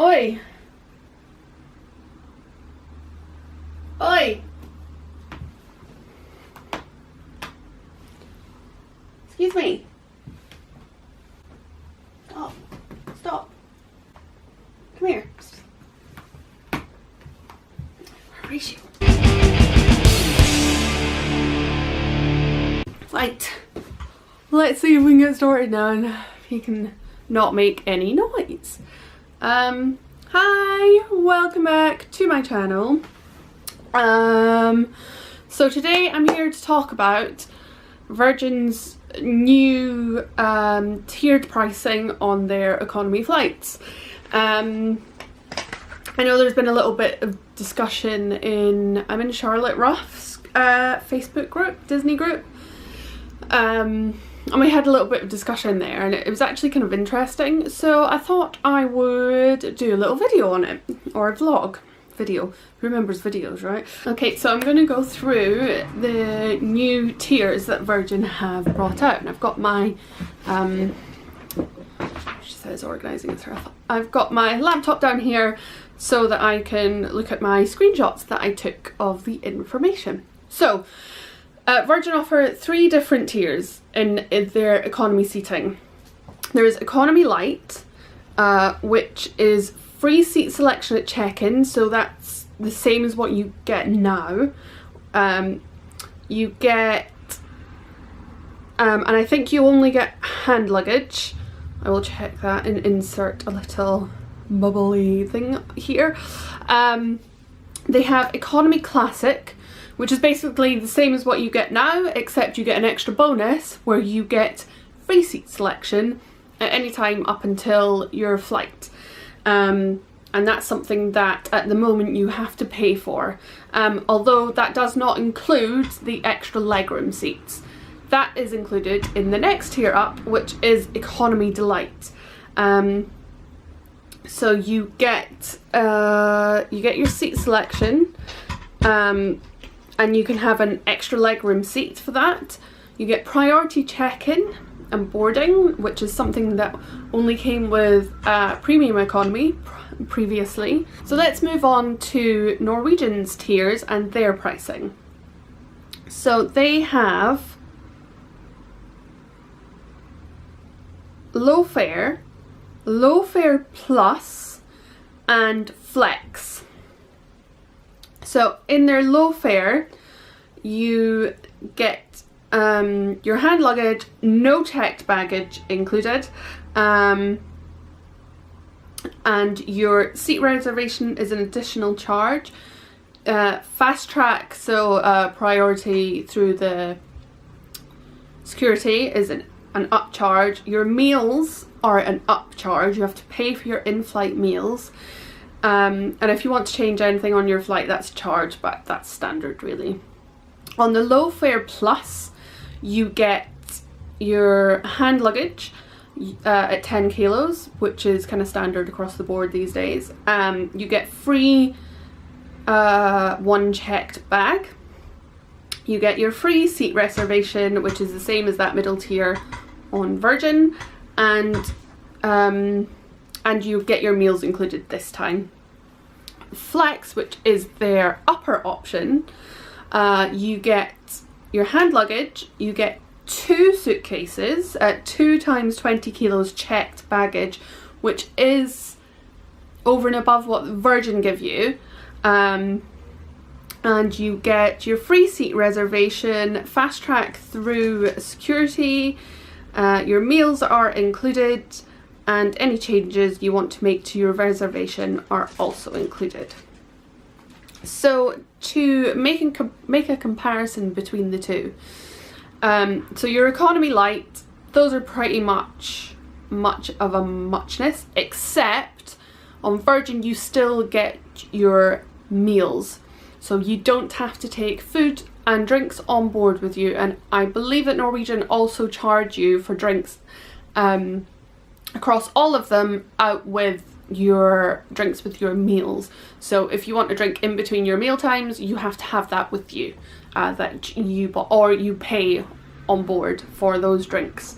Oi! Oi! Excuse me. Stop. Stop. Come here. Where is you? Right. Let's see if we can get started now and he can not make any noise. Hi, welcome back to my channel. So today I'm here to talk about Virgin's new tiered pricing on their economy flights. I know there's been a little bit of discussion I'm in Charlotte Ruff's Facebook group, Disney group. And we had a little bit of discussion there and it was actually kind of interesting, so I thought I would do a little video on it, or a vlog video. Who remembers videos, right? Okay, so I'm going to go through the new tiers that Virgin have brought out, and I've got my she says organising herself. I've got my laptop down here so that I can look at my screenshots that I took of the information. So Virgin offer 3 different tiers in their economy seating. There is Economy Light, which is free seat selection at check-in, so that's the same as what you get now. You get, and I think you only get hand luggage. I will check that and insert a little bubbly thing here. They have Economy Classic, which is basically the same as what you get now, except you get an extra bonus where you get free seat selection at any time up until your flight. And that's something that at the moment you have to pay for, although that does not include the extra legroom seats. That is included in the next tier up, which is Economy Delight. So you get your seat selection, and you can have an extra legroom seat for that. You get priority check-in and boarding, which is something that only came with premium economy previously. So let's move on to Norwegian's tiers and their pricing. So they have low fare plus, and flex. So in their low fare, you get your hand luggage, no checked baggage included, and your seat reservation is an additional charge. Fast track, so priority through the security, is an upcharge. Your meals are an upcharge. You have to pay for your in-flight meals. And if you want to change anything on your flight, that's charged, but that's standard really. On the low fare plus, you get your hand luggage at 10 kilos, which is kind of standard across the board these days. You get free one checked bag. You get your free seat reservation, which is the same as that middle tier on Virgin, and you get your meals included this time. Flex, which is their upper option, you get your hand luggage, you get 2 suitcases at 2 times 20 kilos checked baggage, which is over and above what Virgin give you, and you get your free seat reservation, fast track through security, your meals are included, and any changes you want to make to your reservation are also included. So to make a comparison between the two, so your Economy Light, those are pretty much of a muchness, except on Virgin you still get your meals, so you don't have to take food and drinks on board with you, and I believe that Norwegian also charge you for drinks across all of them out with your drinks with your meals. So if you want a drink in between your meal times, you have to have that with you, that you bought, or you pay on board for those drinks.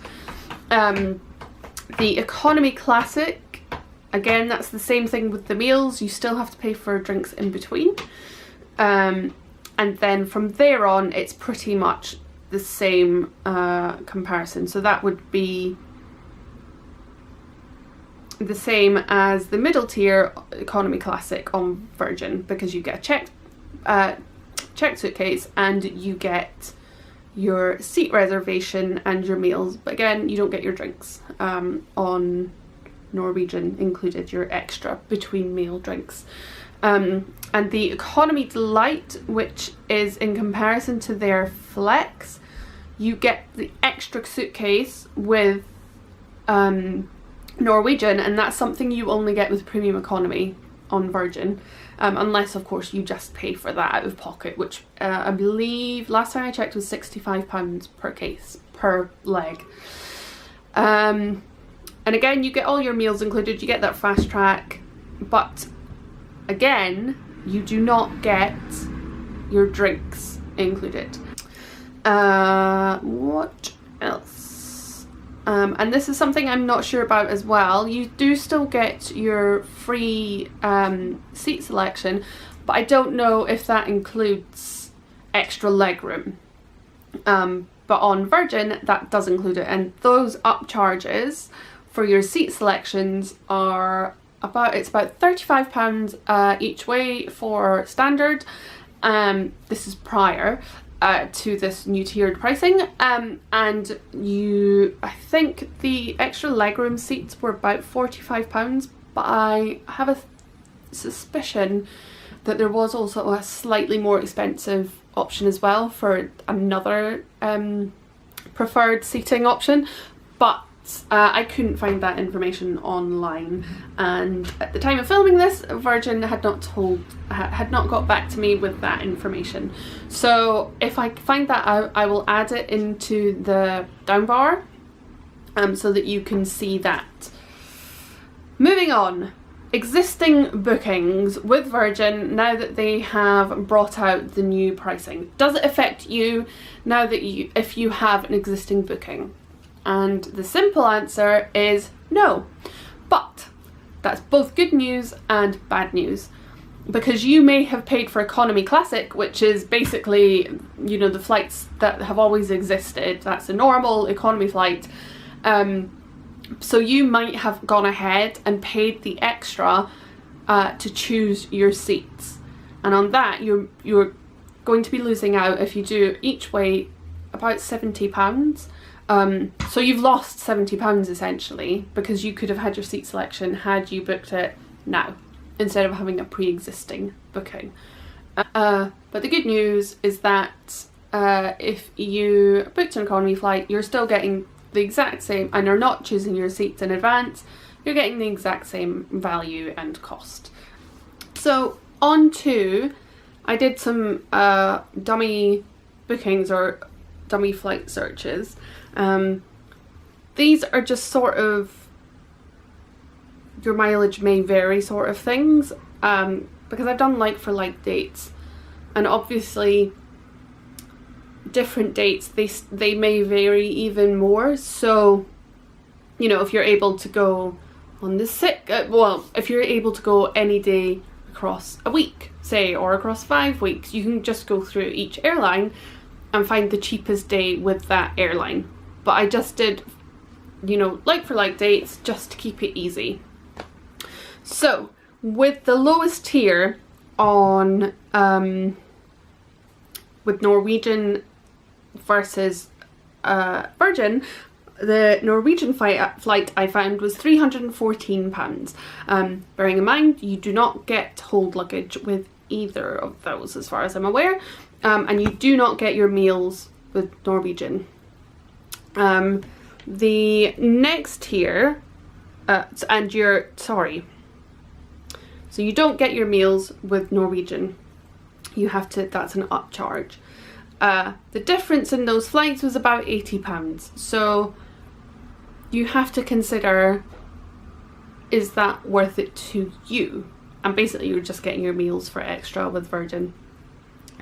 The Economy Classic Again, that's the same thing with the meals. You still have to pay for drinks in between. And then from there on, it's pretty much the same comparison. So that would be the same as the middle tier economy classic on Virgin, because you get a checked suitcase and you get your seat reservation and your meals, but again, you don't get your drinks. On Norwegian included your extra between meal drinks. And the Economy Delight, which is in comparison to their Flex, you get the extra suitcase with Norwegian, and that's something you only get with Premium Economy on Virgin, unless of course you just pay for that out of pocket, which I believe last time I checked was £65 per case, per leg. And again, you get all your meals included, you get that fast track, but again, you do not get your drinks included. What else? And this is something I'm not sure about as well. You do still get your free seat selection, but I don't know if that includes extra legroom. But on Virgin, that does include it, and those upcharges for your seat selections are about £35 each way for standard. This is prior to this new tiered pricing, and I think the extra legroom seats were about £45, but I have a suspicion that there was also a slightly more expensive option as well for another preferred seating option, but I couldn't find that information online, and at the time of filming this, Virgin had not got back to me with that information. So if I find that out, I will add it into the down bar, so that you can see that. Moving on, existing bookings with Virgin now that they have brought out the new pricing. Does it affect you now that if you have an existing booking? And the simple answer is no. But that's both good news and bad news, because you may have paid for Economy Classic, which is basically, you know, the flights that have always existed. That's a normal economy flight. So you might have gone ahead and paid the extra to choose your seats, and on that you're going to be losing out if you do each way about £70. So you've lost £70 essentially, because you could have had your seat selection had you booked it now instead of having a pre-existing booking. But the good news is that if you booked an economy flight, you're still getting the exact same, and you're not choosing your seats in advance, you're getting the exact same value and cost. So on to, I did some dummy bookings or dummy flight searches. These are just sort of your mileage may vary sort of things, because I've done like for like dates, and obviously different dates they may vary even more. So, you know, if you're able to go on the if you're able to go any day across a week, say, or across 5 weeks, you can just go through each airline and find the cheapest day with that airline. But I just did, you know, like for like dates just to keep it easy. So with the lowest tier on with Norwegian versus Virgin, the Norwegian flight I found was £314. Bearing in mind, you do not get hold luggage with either of those as far as I'm aware, and you do not get your meals with Norwegian. The next tier, so you don't get your meals with Norwegian. You have to, that's an upcharge. The difference in those flights was about £80. So you have to consider, is that worth it to you? And basically you're just getting your meals for extra with Virgin.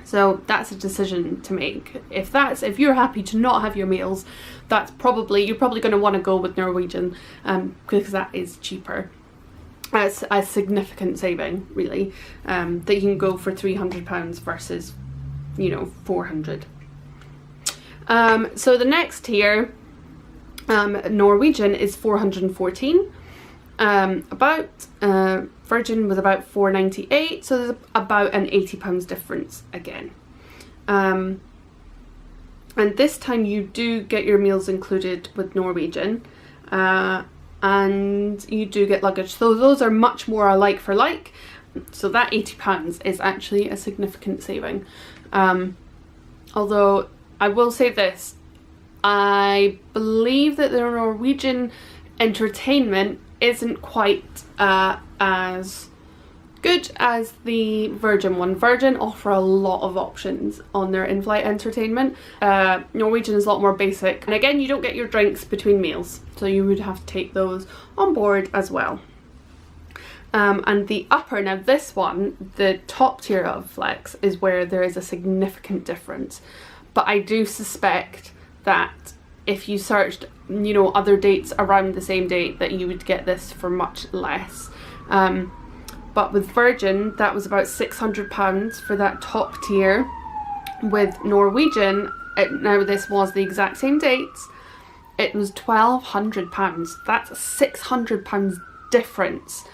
So that's a decision to make. If you're happy to not have your meals, you're probably going to want to go with Norwegian, because that is cheaper. It's a significant saving, really, that you can go for £300 versus, you know, 400. So the next tier, Norwegian, is 414. Virgin was about 498, so there's about an £80 difference again. And this time you do get your meals included with Norwegian, and you do get luggage, so those are much more like for like, so that £80 is actually a significant saving. Although I will say this, I believe that the Norwegian entertainment isn't quite as good as the Virgin one. Virgin offer a lot of options on their in-flight entertainment. Norwegian is a lot more basic, and again, you don't get your drinks between meals, so you would have to take those on board as well. And the upper, now this one, the top tier of Flex, is where there is a significant difference, but I do suspect that if you searched, you know, other dates around the same date, that you would get this for much less. But with Virgin, that was about £600 for that top tier. With Norwegian, now this was the exact same dates, it was £1,200. That's a £600 difference.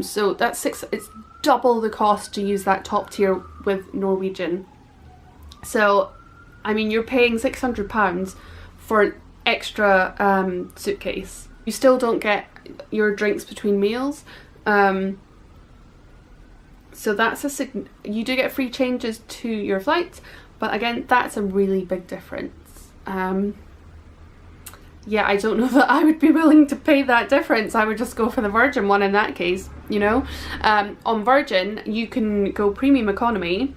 So that's it's double the cost to use that top tier with Norwegian. So, I mean, you're paying £600 for an extra suitcase. You still don't get your drinks between meals. So that's you do get free changes to your flights, but again, that's a really big difference. Yeah, I don't know that I would be willing to pay that difference. I would just go for the Virgin one in that case, you know. On Virgin, you can go premium economy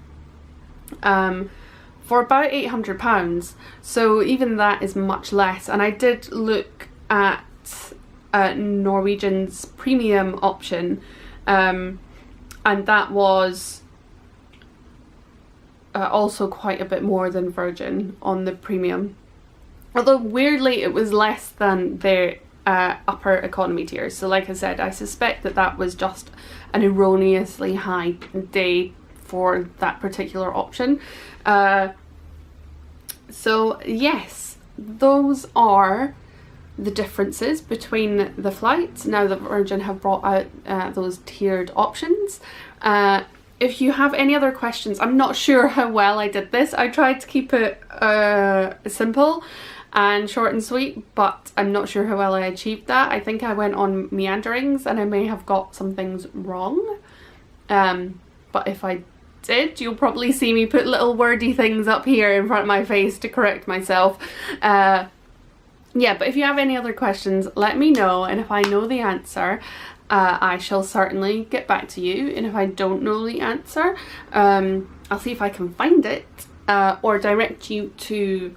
for about £800, so even that is much less. And I did look at Norwegian's premium option, and that was also quite a bit more than Virgin on the premium. Although weirdly it was less than their upper economy tiers. So like I said, I suspect that that was just an erroneously high day for that particular option. So yes, those are the differences between the flights. Now that Virgin have brought out those tiered options. If you have any other questions, I'm not sure how well I did this. I tried to keep it simple and short and sweet, but I'm not sure how well I achieved that. I think I went on meanderings and I may have got some things wrong. But if I did, you'll probably see me put little wordy things up here in front of my face to correct myself. Yeah, but if you have any other questions, let me know, and if I know the answer, I shall certainly get back to you. And if I don't know the answer, I'll see if I can find it or direct you to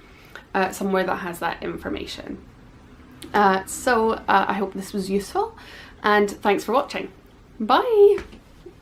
somewhere that has that information. So I hope this was useful, and thanks for watching. Bye!